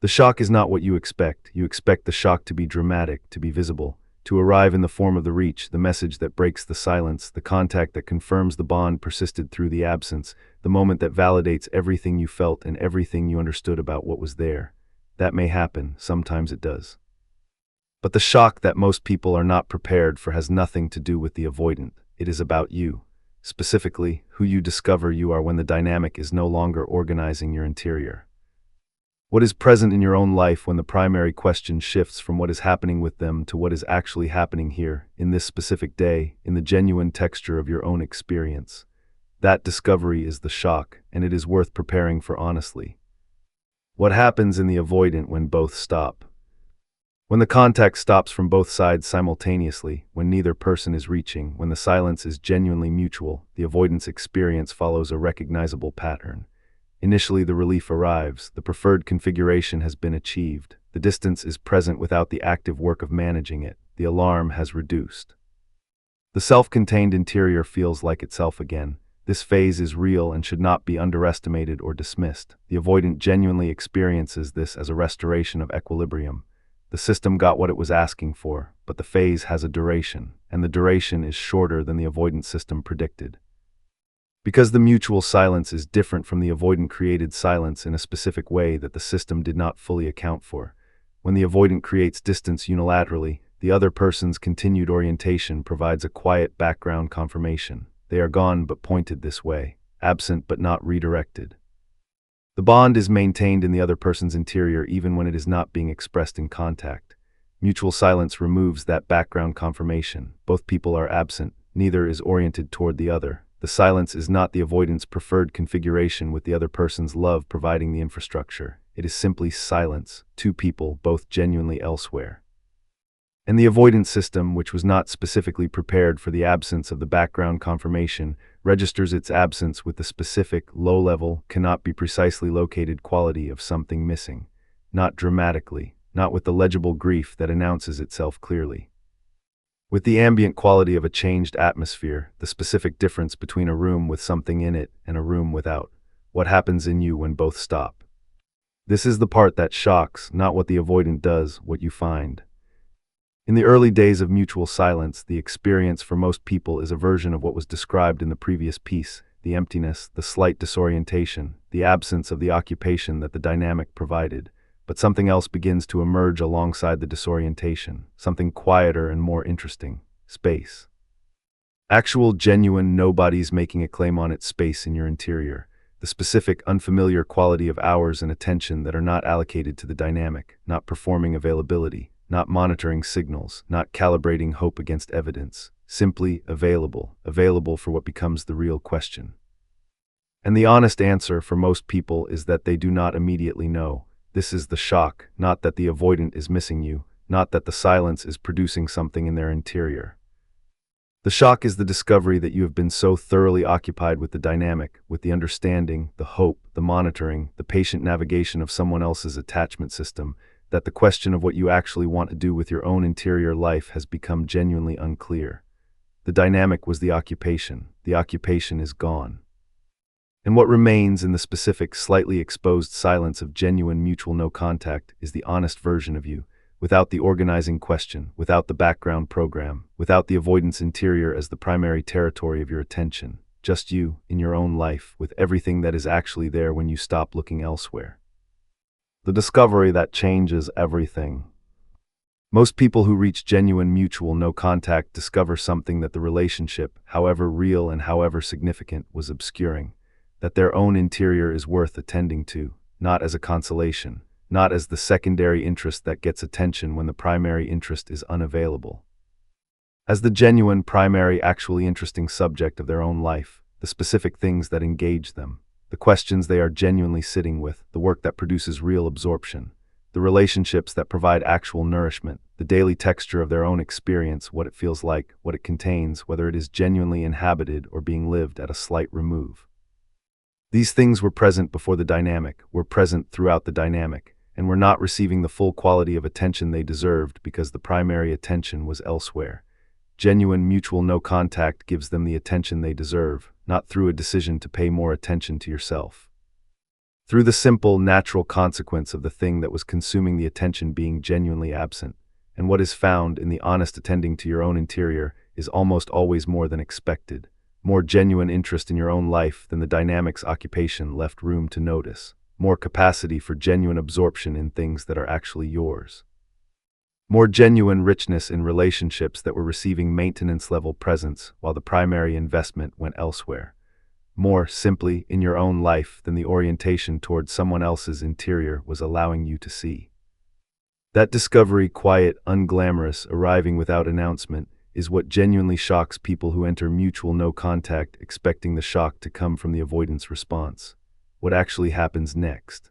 The shock is not what you expect. You expect the shock to be dramatic, to be visible, to arrive in the form of the reach, the message that breaks the silence, the contact that confirms the bond persisted through the absence, the moment that validates everything you felt and everything you understood about what was there. That may happen, sometimes it does. But the shock that most people are not prepared for has nothing to do with the avoidant. It is about you. Specifically, who you discover you are when the dynamic is no longer organizing your interior. What is present in your own life when the primary question shifts from what is happening with them to what is actually happening here, in this specific day, in the genuine texture of your own experience. That discovery is the shock, and it is worth preparing for honestly. What happens in the avoidant when both stop? When the contact stops from both sides simultaneously, when neither person is reaching, when the silence is genuinely mutual, the avoidance experience follows a recognizable pattern. Initially, the relief arrives, the preferred configuration has been achieved, the distance is present without the active work of managing it, the alarm has reduced. The self-contained interior feels like itself again. This phase is real and should not be underestimated or dismissed. The avoidant genuinely experiences this as a restoration of equilibrium. The system got what it was asking for, but the phase has a duration, and the duration is shorter than the avoidant system predicted. Because the mutual silence is different from the avoidant-created silence in a specific way that the system did not fully account for. When the avoidant creates distance unilaterally, the other person's continued orientation provides a quiet background confirmation. They are gone but pointed this way, absent but not redirected. The bond is maintained in the other person's interior even when it is not being expressed in contact. Mutual silence removes that background confirmation. Both people are absent, neither is oriented toward the other. The silence is not the avoidant's preferred configuration with the other person's love providing the infrastructure. It is simply silence, two people, both genuinely elsewhere. And the avoidance system, which was not specifically prepared for the absence of the background confirmation, registers its absence with the specific, low-level, cannot be precisely located quality of something missing. Not dramatically, not with the legible grief that announces itself clearly. With the ambient quality of a changed atmosphere, the specific difference between a room with something in it and a room without. What happens in you when both stop? This is the part that shocks, not what the avoidant does, what you find. In the early days of mutual silence, the experience for most people is a version of what was described in the previous piece, the emptiness, the slight disorientation, the absence of the occupation that the dynamic provided. But something else begins to emerge alongside the disorientation, something quieter and more interesting: space. Actual, genuine nobodies making a claim on its space in your interior, the specific, unfamiliar quality of hours and attention that are not allocated to the dynamic, not performing availability, not monitoring signals, not calibrating hope against evidence, simply available, available for what becomes the real question. And the honest answer for most people is that they do not immediately know. This is the shock, not that the avoidant is missing you, not that the silence is producing something in their interior. The shock is the discovery that you have been so thoroughly occupied with the dynamic, with the understanding, the hope, the monitoring, the patient navigation of someone else's attachment system, that the question of what you actually want to do with your own interior life has become genuinely unclear. The dynamic was the occupation is gone. And what remains in the specific, slightly exposed silence of genuine mutual no contact is the honest version of you, without the organizing question, without the background program, without the avoidance interior as the primary territory of your attention, just you, in your own life, with everything that is actually there when you stop looking elsewhere. The discovery that changes everything. Most people who reach genuine mutual no contact discover something that the relationship, however real and however significant, was obscuring. That their own interior is worth attending to, not as a consolation, not as the secondary interest that gets attention when the primary interest is unavailable. As the genuine, primary, actually interesting subject of their own life, the specific things that engage them, the questions they are genuinely sitting with, the work that produces real absorption, the relationships that provide actual nourishment, the daily texture of their own experience, what it feels like, what it contains, whether it is genuinely inhabited or being lived at a slight remove. These things were present before the dynamic, were present throughout the dynamic, and were not receiving the full quality of attention they deserved because the primary attention was elsewhere. Genuine mutual no contact gives them the attention they deserve, not through a decision to pay more attention to yourself. through the simple, natural consequence of the thing that was consuming the attention being genuinely absent. And what is found in the honest attending to your own interior is almost always more than expected, more genuine interest in your own life than the dynamics occupation left room to notice, more capacity for genuine absorption in things that are actually yours, more genuine richness in relationships that were receiving maintenance-level presence while the primary investment went elsewhere, more simply in your own life than the orientation towards someone else's interior was allowing you to see. That discovery, quiet, unglamorous, arriving without announcement, is what genuinely shocks people who enter mutual no contact expecting the shock to come from the avoidance response. What actually happens next?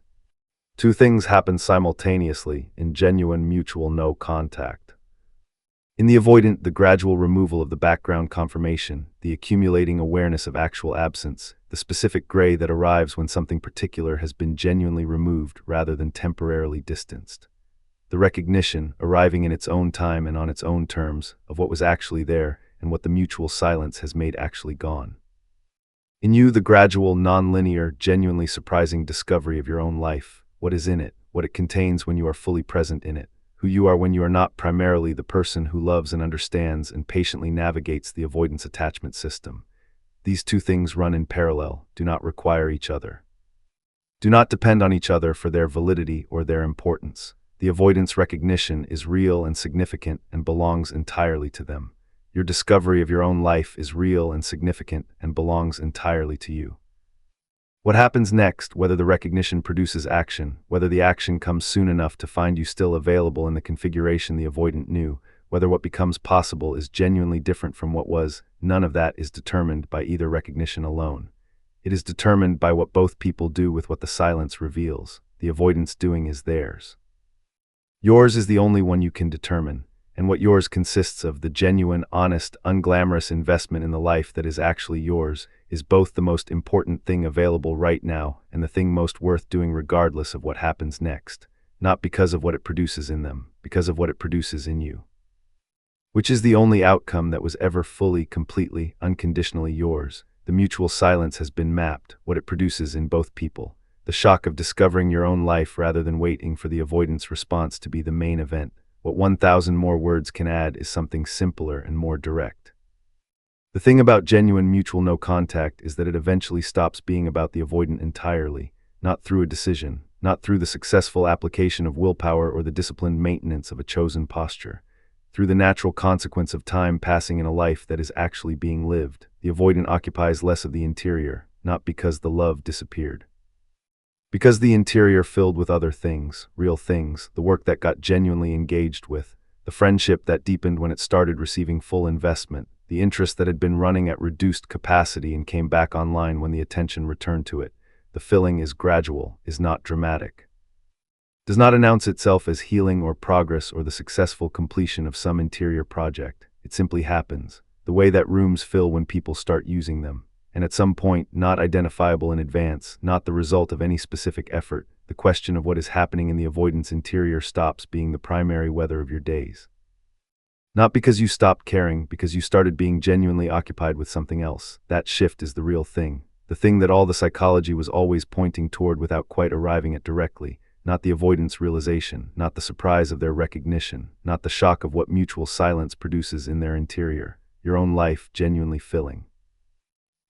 Two things happen simultaneously in genuine mutual no contact. In the avoidant, the gradual removal of the background confirmation, the accumulating awareness of actual absence, the specific gray that arrives when something particular has been genuinely removed rather than temporarily distanced. The recognition, arriving in its own time and on its own terms, of what was actually there and what the mutual silence has made actually gone. In you, the gradual, non-linear, genuinely surprising discovery of your own life, what is in it, what it contains when you are fully present in it, who you are when you are not primarily the person who loves and understands and patiently navigates the avoidance attachment system. These two things run in parallel, do not require each other. Do not depend on each other for their validity or their importance. The avoidance recognition is real and significant and belongs entirely to them. Your discovery of your own life is real and significant and belongs entirely to you. What happens next, whether the recognition produces action, whether the action comes soon enough to find you still available in the configuration the avoidant knew, whether what becomes possible is genuinely different from what was, none of that is determined by either recognition alone. It is determined by what both people do with what the silence reveals. The avoidance doing is theirs. Yours is the only one you can determine, and what yours consists of, the genuine, honest, unglamorous investment in the life that is actually yours, is both the most important thing available right now and the thing most worth doing regardless of what happens next, not because of what it produces in them, because of what it produces in you. Which is the only outcome that was ever fully, completely, unconditionally yours. The mutual silence has been mapped, what it produces in both people. The shock of discovering your own life rather than waiting for the avoidance response to be the main event. What 1,000 more words can add is something simpler and more direct. The thing about genuine mutual no contact is that it eventually stops being about the avoidant entirely, not through a decision, not through the successful application of willpower or the disciplined maintenance of a chosen posture. Through the natural consequence of time passing in a life that is actually being lived, the avoidant occupies less of the interior, not because the love disappeared. Because the interior filled with other things, real things, the work that got genuinely engaged with, the friendship that deepened when it started receiving full investment, the interest that had been running at reduced capacity and came back online when the attention returned to it. The filling is gradual, is not dramatic. Does not announce itself as healing or progress or the successful completion of some interior project. It simply happens, the way that rooms fill when people start using them. And at some point, not identifiable in advance, not the result of any specific effort, the question of what is happening in the avoidance interior stops being the primary weather of your days. Not because you stopped caring, because you started being genuinely occupied with something else. That shift is the real thing, the thing that all the psychology was always pointing toward without quite arriving at directly, not the avoidance realization, not the surprise of their recognition, not the shock of what mutual silence produces in their interior, your own life genuinely filling.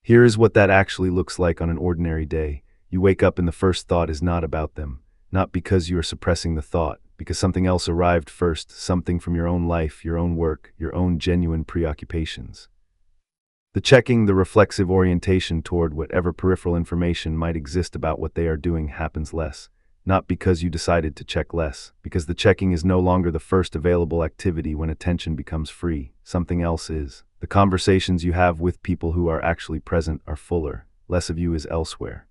Here is what that actually looks like on an ordinary day. You wake up and the first thought is not about them, not because you are suppressing the thought, because something else arrived first, something from your own life, your own work, your own genuine preoccupations. The checking, the reflexive orientation toward whatever peripheral information might exist about what they are doing happens less, not because you decided to check less, because the checking is no longer the first available activity when attention becomes free, something else is. The conversations you have with people who are actually present are fuller, less of you is elsewhere.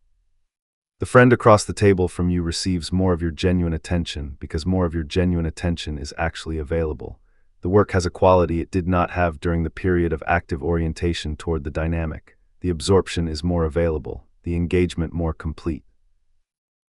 The friend across the table from you receives more of your genuine attention because more of your genuine attention is actually available. The work has a quality it did not have during the period of active orientation toward the dynamic. The absorption is more available, the engagement more complete.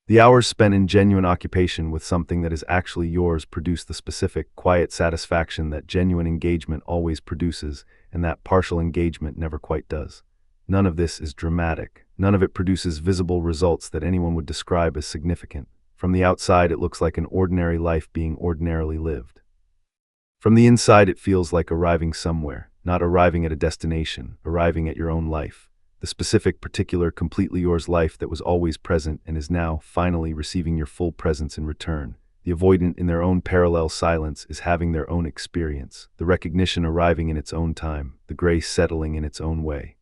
The hours spent in genuine occupation with something that is actually yours produce the specific, quiet satisfaction that genuine engagement always produces, and that partial engagement never quite does. None of this is dramatic. None of it produces visible results that anyone would describe as significant. From the outside, it looks like an ordinary life being ordinarily lived. From the inside, it feels like arriving somewhere, not arriving at a destination, arriving at your own life. The specific, particular, completely yours life that was always present and is now, finally, receiving your full presence in return. The avoidant, in their own parallel silence, is having their own experience, the recognition arriving in its own time, the grace settling in its own way.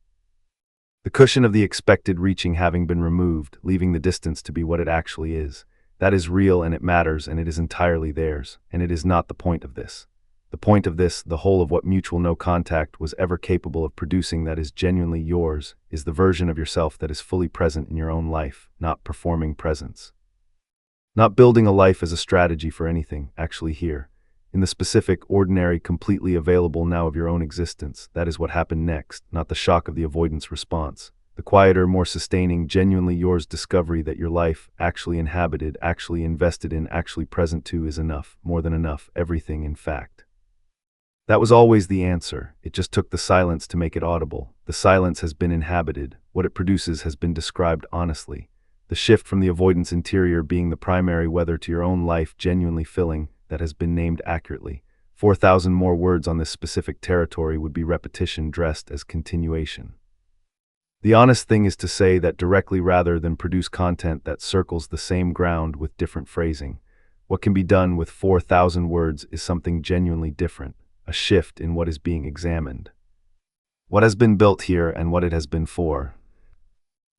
The cushion of the expected reaching having been removed, leaving the distance to be what it actually is. That is real, and it matters, and it is entirely theirs, and it is not the point of this. The point of this, the whole of what mutual no contact was ever capable of producing that is genuinely yours, is the version of yourself that is fully present in your own life, not performing presence. Not building a life as a strategy for anything, actually here. In the specific, ordinary, completely available now of your own existence, that is what happened next, not the shock of the avoidance response. The quieter, more sustaining, genuinely yours discovery that your life, actually inhabited, actually invested in, actually present to, is enough, more than enough, everything in fact. That was always the answer. It just took the silence to make it audible. The silence has been inhabited. What it produces has been described honestly. The shift from the avoidance interior being the primary weather to your own life genuinely filling, that has been named accurately. 4,000 more words on this specific territory would be repetition dressed as continuation. The honest thing is to say that directly rather than produce content that circles the same ground with different phrasing. What can be done with 4,000 words is something genuinely different. A shift in what is being examined. What has been built here and what it has been for.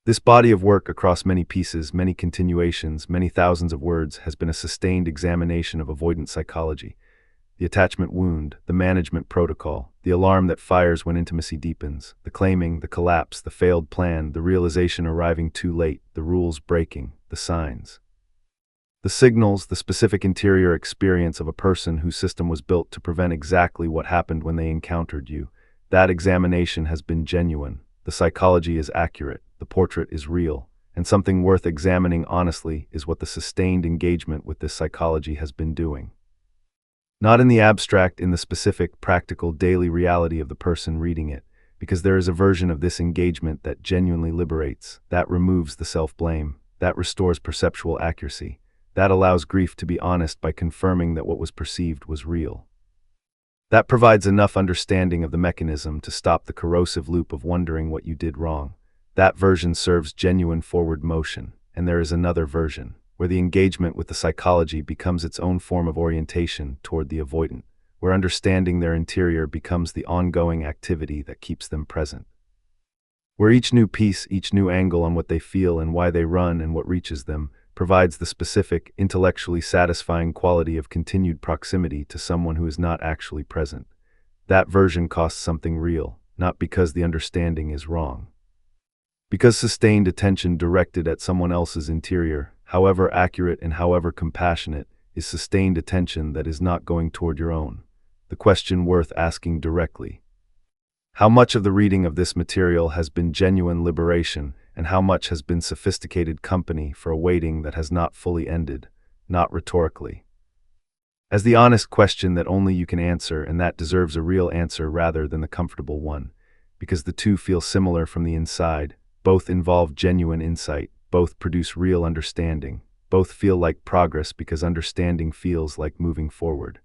This body of work across many pieces, many continuations, many thousands of words has been a sustained examination of avoidant psychology. The attachment wound, the management protocol, the alarm that fires when intimacy deepens, the claiming, the collapse, the failed plan, the realization arriving too late, the rules breaking, the signs. The signals, the specific interior experience of a person whose system was built to prevent exactly what happened when they encountered you. That examination has been genuine. The psychology is accurate. The portrait is real. And something worth examining honestly is what the sustained engagement with this psychology has been doing. Not in the abstract, in the specific, practical, daily reality of the person reading it, because there is a version of this engagement that genuinely liberates, that removes the self-blame, that restores perceptual accuracy. That allows grief to be honest by confirming that what was perceived was real. That provides enough understanding of the mechanism to stop the corrosive loop of wondering what you did wrong. That version serves genuine forward motion, and there is another version, where the engagement with the psychology becomes its own form of orientation toward the avoidant, where understanding their interior becomes the ongoing activity that keeps them present. Where each new piece, each new angle on what they feel and why they run and what reaches them, provides the specific, intellectually satisfying quality of continued proximity to someone who is not actually present. That version costs something real, not because the understanding is wrong. Because sustained attention directed at someone else's interior, however accurate and however compassionate, is sustained attention that is not going toward your own. The question worth asking directly. How much of the reading of this material has been genuine liberation, and how much has been sophisticated company for a waiting that has not fully ended, not rhetorically? As the honest question that only you can answer, and that deserves a real answer rather than the comfortable one, because the two feel similar from the inside, both involve genuine insight, both produce real understanding, both feel like progress because understanding feels like moving forward.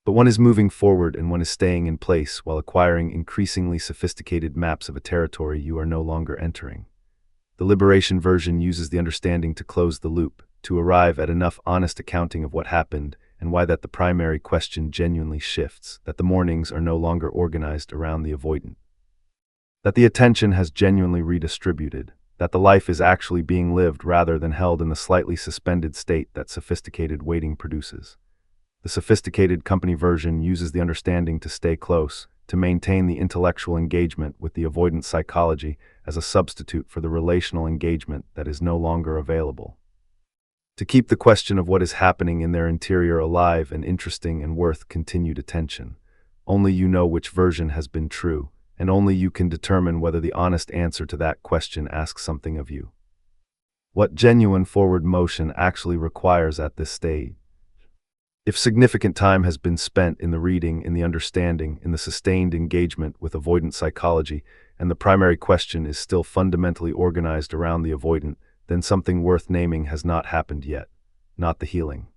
But one is moving forward and one is staying in place while acquiring increasingly sophisticated maps of a territory you are no longer entering. The liberation version uses the understanding to close the loop, to arrive at enough honest accounting of what happened and why that the primary question genuinely shifts, that the mornings are no longer organized around the avoidant. That the attention has genuinely redistributed, that the life is actually being lived rather than held in the slightly suspended state that sophisticated waiting produces. The sophisticated company version uses the understanding to stay close, to maintain the intellectual engagement with the avoidant psychology as a substitute for the relational engagement that is no longer available. To keep the question of what is happening in their interior alive and interesting and worth continued attention. Only you know which version has been true, and only you can determine whether the honest answer to that question asks something of you. What genuine forward motion actually requires at this stage? If significant time has been spent in the reading, in the understanding, in the sustained engagement with avoidant psychology, and the primary question is still fundamentally organized around the avoidant, then something worth naming has not happened yet. Not the healing.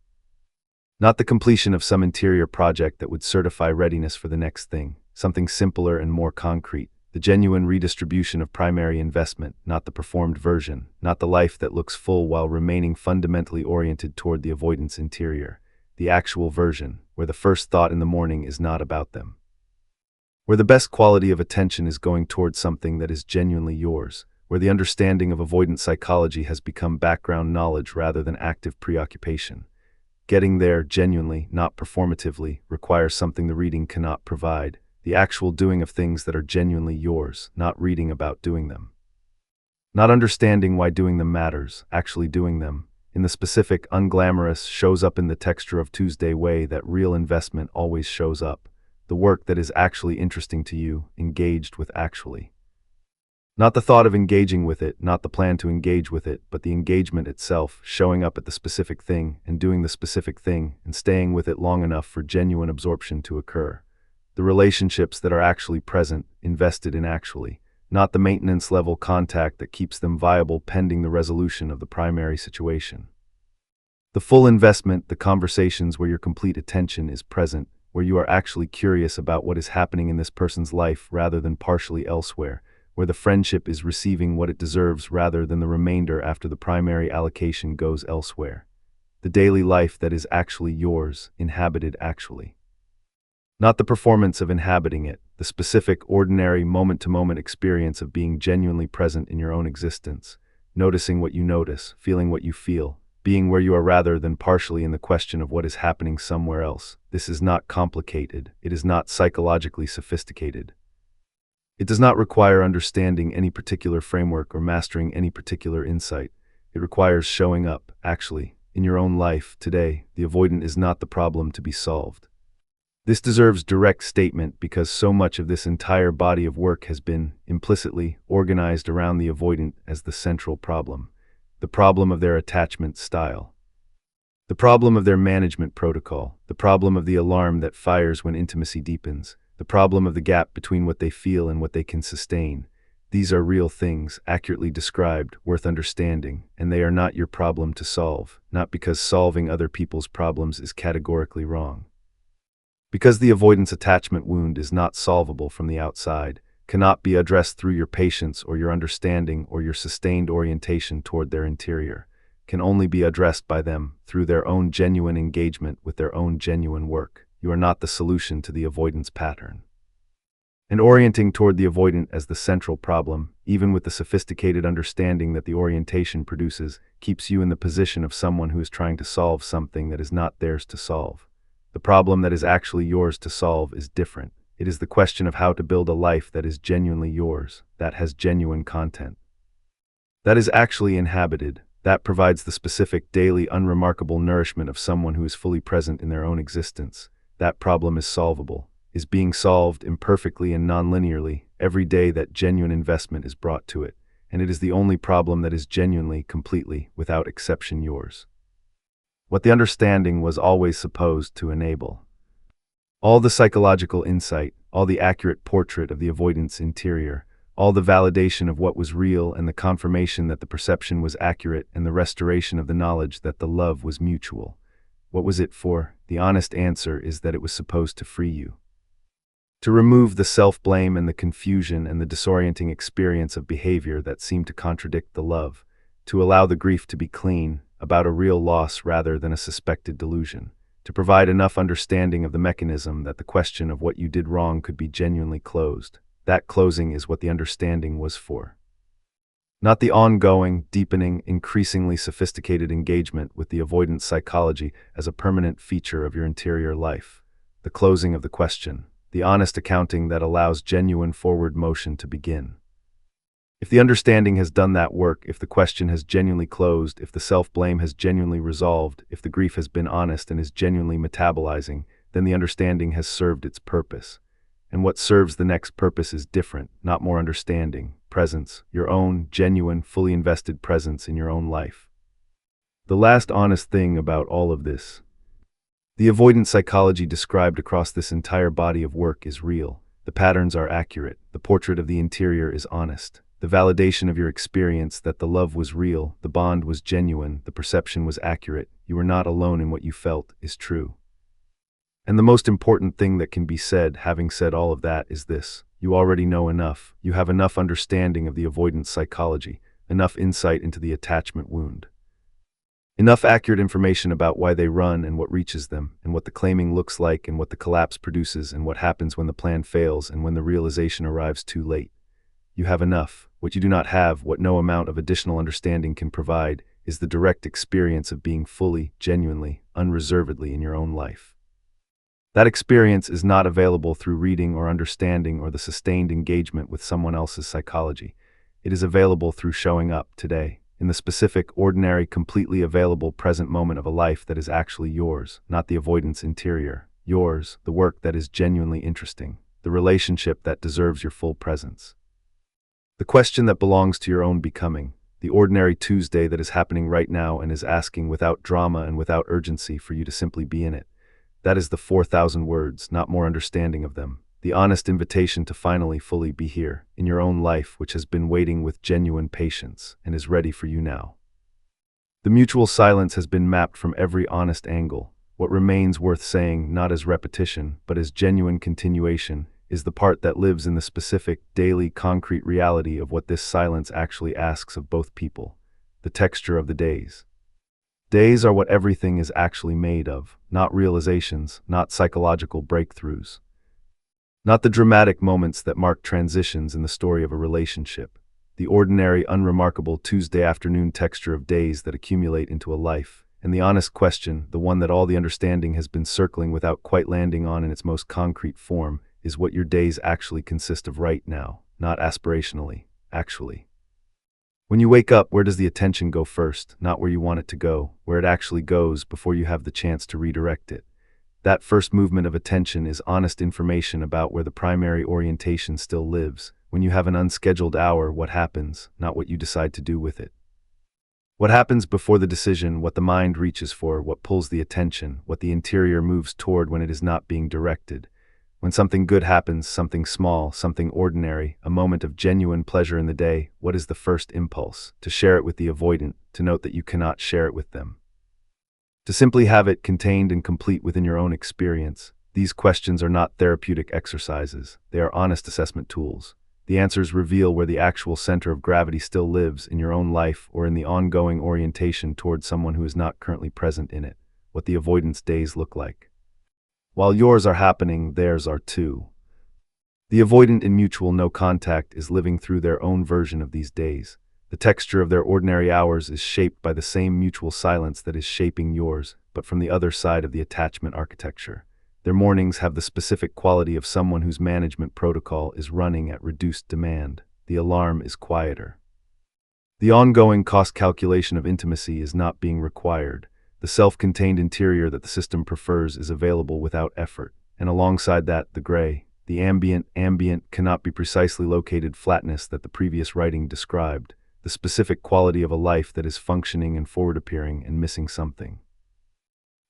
Not the completion of some interior project that would certify readiness for the next thing. Something simpler and more concrete. The genuine redistribution of primary investment, not the performed version, not the life that looks full while remaining fundamentally oriented toward the avoidance interior. The actual version, where the first thought in the morning is not about them. Where the best quality of attention is going towards something that is genuinely yours. Where the understanding of avoidant psychology has become background knowledge rather than active preoccupation. Getting there genuinely, not performatively, requires something the reading cannot provide. The actual doing of things that are genuinely yours, not reading about doing them. Not understanding why doing them matters, actually doing them. In the specific, unglamorous, shows up in the texture of Tuesday way that real investment always shows up. The work that is actually interesting to you, engaged with actually. Not the thought of engaging with it, not the plan to engage with it, but the engagement itself, showing up at the specific thing and doing the specific thing and staying with it long enough for genuine absorption to occur. The relationships that are actually present, invested in actually, not the maintenance level contact that keeps them viable pending the resolution of the primary situation. The full investment, the conversations where your complete attention is present, where you are actually curious about what is happening in this person's life rather than partially elsewhere, where the friendship is receiving what it deserves rather than the remainder after the primary allocation goes elsewhere. The daily life that is actually yours, inhabited actually. Not the performance of inhabiting it, the specific, ordinary, moment-to-moment experience of being genuinely present in your own existence, noticing what you notice, feeling what you feel, being where you are rather than partially in the question of what is happening somewhere else. This is not complicated. It is not psychologically sophisticated. It does not require understanding any particular framework or mastering any particular insight. It requires showing up, actually, in your own life. Today, the avoidant is not the problem to be solved. This deserves direct statement because so much of this entire body of work has been, implicitly, organized around the avoidant as the central problem. The problem of their attachment style. The problem of their management protocol. The problem of the alarm that fires when intimacy deepens. The problem of the gap between what they feel and what they can sustain. These are real things, accurately described, worth understanding, and they are not your problem to solve, not because solving other people's problems is categorically wrong. Because the avoidance attachment wound is not solvable from the outside, cannot be addressed through your patience or your understanding or your sustained orientation toward their interior, can only be addressed by them through their own genuine engagement with their own genuine work. You are not the solution to the avoidance pattern. And orienting toward the avoidant as the central problem, even with the sophisticated understanding that the orientation produces, keeps you in the position of someone who is trying to solve something that is not theirs to solve. The problem that is actually yours to solve is different. It is the question of how to build a life that is genuinely yours, that has genuine content, that is actually inhabited, that provides the specific daily unremarkable nourishment of someone who is fully present in their own existence. That problem is solvable, is being solved imperfectly and non-linearly every day that genuine investment is brought to it, and it is the only problem that is genuinely, completely, without exception yours. What the understanding was always supposed to enable. All the psychological insight, all the accurate portrait of the avoidance interior, all the validation of what was real and the confirmation that the perception was accurate and the restoration of the knowledge that the love was mutual. What was it for? The honest answer is that it was supposed to free you. To remove the self-blame and the confusion and the disorienting experience of behavior that seemed to contradict the love. To allow the grief to be clean, about a real loss rather than a suspected delusion. To provide enough understanding of the mechanism that the question of what you did wrong could be genuinely closed. That closing is what the understanding was for. Not the ongoing, deepening, increasingly sophisticated engagement with the avoidance psychology as a permanent feature of your interior life. The closing of the question, the honest accounting that allows genuine forward motion to begin. If the understanding has done that work, if the question has genuinely closed, if the self-blame has genuinely resolved, if the grief has been honest and is genuinely metabolizing, then the understanding has served its purpose. And what serves the next purpose is different, not more understanding, presence, your own, genuine, fully invested presence in your own life. The last honest thing about all of this. The avoidant psychology described across this entire body of work is real. The patterns are accurate. The portrait of the interior is honest. The validation of your experience that the love was real, the bond was genuine, the perception was accurate, you were not alone in what you felt, is true. And the most important thing that can be said, having said all of that, is this: you already know enough. You have enough understanding of the avoidance psychology, enough insight into the attachment wound. Enough accurate information about why they run and what reaches them, and what the claiming looks like and what the collapse produces and what happens when the plan fails and when the realization arrives too late. You have enough. What you do not have, what no amount of additional understanding can provide, is the direct experience of being fully, genuinely, unreservedly in your own life. That experience is not available through reading or understanding or the sustained engagement with someone else's psychology. It is available through showing up today, in the specific, ordinary, completely available present moment of a life that is actually yours, not the avoidance interior. Yours, the work that is genuinely interesting, the relationship that deserves your full presence. The question that belongs to your own becoming, the ordinary Tuesday that is happening right now and is asking without drama and without urgency for you to simply be in it. That is the 4,000 words, not more understanding of them. The honest invitation to finally fully be here, in your own life, which has been waiting with genuine patience and is ready for you now. The mutual silence has been mapped from every honest angle. What remains worth saying, not as repetition, but as genuine continuation, is the part that lives in the specific, daily, concrete reality of what this silence actually asks of both people: the texture of the days. Days are what everything is actually made of, not realizations, not psychological breakthroughs. Not the dramatic moments that mark transitions in the story of a relationship. The ordinary, unremarkable Tuesday afternoon texture of days that accumulate into a life. And the honest question, the one that all the understanding has been circling without quite landing on in its most concrete form, is what your days actually consist of right now, not aspirationally, actually. When you wake up, where does the attention go first? Not where you want it to go, where it actually goes before you have the chance to redirect it. That first movement of attention is honest information about where the primary orientation still lives. When you have an unscheduled hour, what happens, not what you decide to do with it. What happens before the decision, what the mind reaches for, what pulls the attention, what the interior moves toward when it is not being directed. When something good happens, something small, something ordinary, a moment of genuine pleasure in the day, what is the first impulse? To share it with the avoidant, to note that you cannot share it with them. To simply have it contained and complete within your own experience. These questions are not therapeutic exercises, they are honest assessment tools. The answers reveal where the actual center of gravity still lives, in your own life or in the ongoing orientation toward someone who is not currently present in it, what the avoidance days look like. While yours are happening, theirs are too. The avoidant in mutual no contact is living through their own version of these days. The texture of their ordinary hours is shaped by the same mutual silence that is shaping yours, but from the other side of the attachment architecture. Their mornings have the specific quality of someone whose management protocol is running at reduced demand. The alarm is quieter. The ongoing cost calculation of intimacy is not being required. The self-contained interior that the system prefers is available without effort. And alongside that, the gray, the ambient cannot be precisely located flatness that the previous writing described. The specific quality of a life that is functioning and forward-appearing and missing something.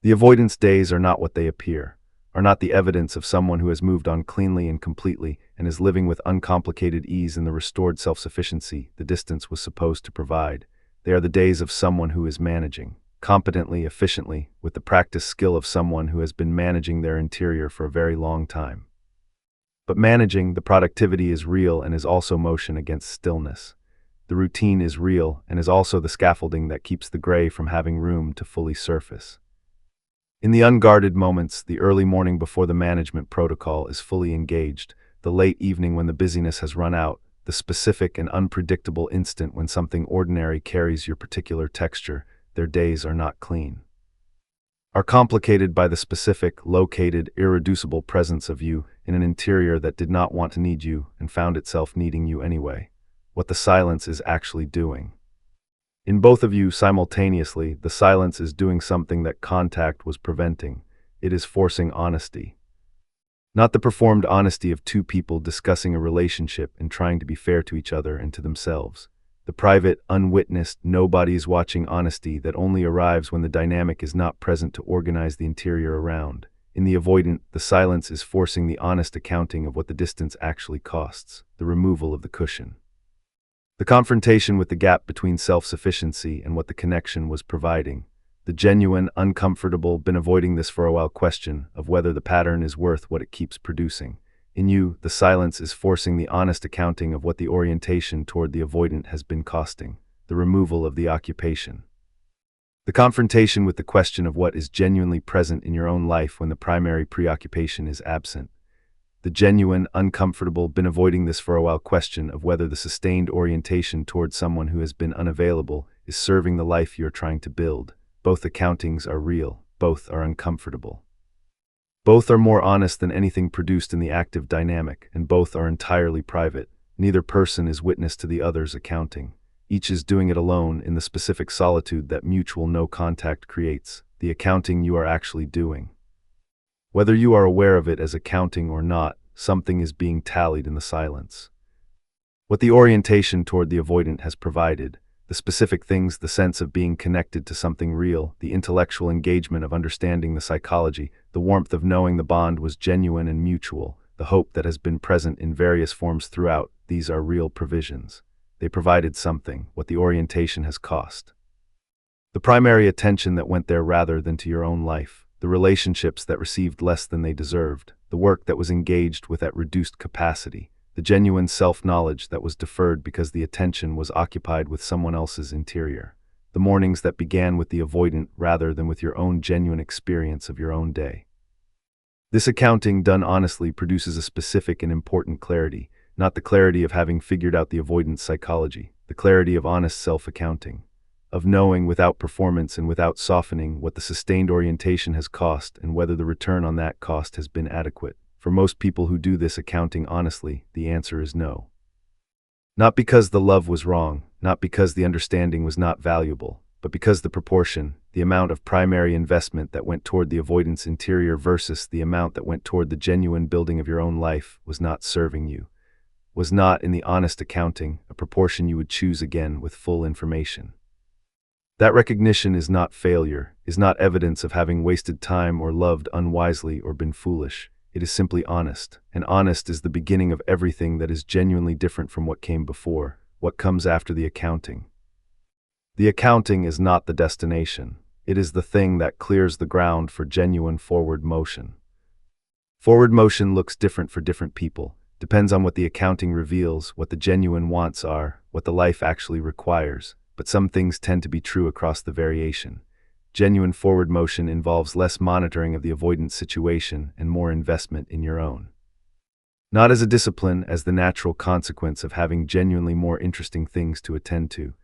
The avoidance days are not what they appear, are not the evidence of someone who has moved on cleanly and completely and is living with uncomplicated ease in the restored self-sufficiency the distance was supposed to provide. They are the days of someone who is managing, competently, efficiently, with the practiced skill of someone who has been managing their interior for a very long time. But managing, the productivity is real and is also motion against stillness. The routine is real and is also the scaffolding that keeps the gray from having room to fully surface. In the unguarded moments, the early morning before the management protocol is fully engaged, the late evening when the busyness has run out, the specific and unpredictable instant when something ordinary carries your particular texture, their days are not clean. Are complicated by the specific, located, irreducible presence of you in an interior that did not want to need you and found itself needing you anyway. What the silence is actually doing. In both of you simultaneously, the silence is doing something that contact was preventing. It is forcing honesty. Not the performed honesty of two people discussing a relationship and trying to be fair to each other and to themselves. The private, unwitnessed, nobody's watching honesty that only arrives when the dynamic is not present to organize the interior around. In the avoidant, the silence is forcing the honest accounting of what the distance actually costs, the removal of the cushion. The confrontation with the gap between self-sufficiency and what the connection was providing. The genuine, uncomfortable, been avoiding this for a while question of whether the pattern is worth what it keeps producing. In you, the silence is forcing the honest accounting of what the orientation toward the avoidant has been costing, the removal of the occupation. The confrontation with the question of what is genuinely present in your own life when the primary preoccupation is absent. The genuine, uncomfortable, been avoiding this for a while question of whether the sustained orientation toward someone who has been unavailable is serving the life you're trying to build. Both accountings are real, both are uncomfortable. Both are more honest than anything produced in the active dynamic, and both are entirely private. Neither person is witness to the other's accounting. Each is doing it alone in the specific solitude that mutual no contact creates, the accounting you are actually doing. Whether you are aware of it as accounting or not, something is being tallied in the silence. What the orientation toward the avoidant has provided, the specific things, the sense of being connected to something real, the intellectual engagement of understanding the psychology, the warmth of knowing the bond was genuine and mutual, the hope that has been present in various forms throughout, these are real provisions. They provided something, what the orientation has cost. The primary attention that went there rather than to your own life, the relationships that received less than they deserved, the work that was engaged with at reduced capacity, the genuine self-knowledge that was deferred because the attention was occupied with someone else's interior, the mornings that began with the avoidant rather than with your own genuine experience of your own day. This accounting done honestly produces a specific and important clarity, not the clarity of having figured out the avoidance psychology, the clarity of honest self-accounting, of knowing without performance and without softening what the sustained orientation has cost and whether the return on that cost has been adequate. For most people who do this accounting honestly, the answer is no. Not because the love was wrong, not because the understanding was not valuable, but because the proportion, the amount of primary investment that went toward the avoidance interior versus the amount that went toward the genuine building of your own life was not serving you, was not in the honest accounting, a proportion you would choose again with full information. That recognition is not failure, is not evidence of having wasted time or loved unwisely or been foolish. It is simply honest, and honest is the beginning of everything that is genuinely different from what came before, what comes after the accounting. The accounting is not the destination. It is the thing that clears the ground for genuine forward motion. Forward motion looks different for different people, depends on what the accounting reveals, what the genuine wants are, what the life actually requires, but some things tend to be true across the variation. Genuine forward motion involves less monitoring of the avoidance situation and more investment in your own. Not as a discipline, as the natural consequence of having genuinely more interesting things to attend to.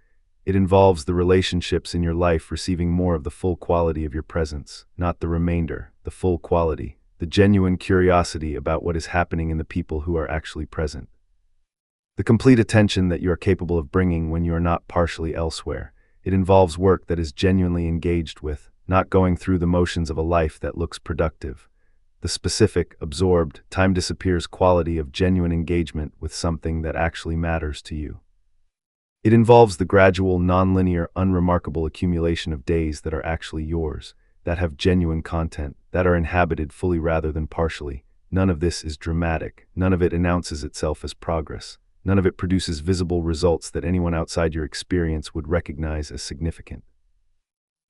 It involves the relationships in your life receiving more of the full quality of your presence, not the remainder, the full quality, the genuine curiosity about what is happening in the people who are actually present. The complete attention that you are capable of bringing when you are not partially elsewhere. It involves work that is genuinely engaged with, not going through the motions of a life that looks productive. The specific, absorbed, time disappears quality of genuine engagement with something that actually matters to you. It involves the gradual, nonlinear, unremarkable accumulation of days that are actually yours, that have genuine content, that are inhabited fully rather than partially. None of this is dramatic. None of it announces itself as progress. None of it produces visible results that anyone outside your experience would recognize as significant.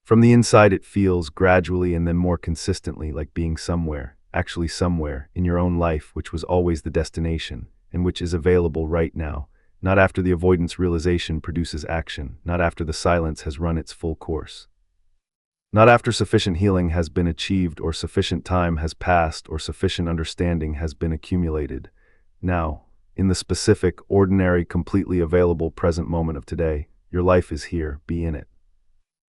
From the inside it feels, gradually and then more consistently, like being somewhere, actually somewhere, in your own life which was always the destination, and which is available right now, not after the avoidance realization produces action, not after the silence has run its full course. Not after sufficient healing has been achieved or sufficient time has passed or sufficient understanding has been accumulated. Now, in the specific, ordinary, completely available present moment of today, your life is here, be in it.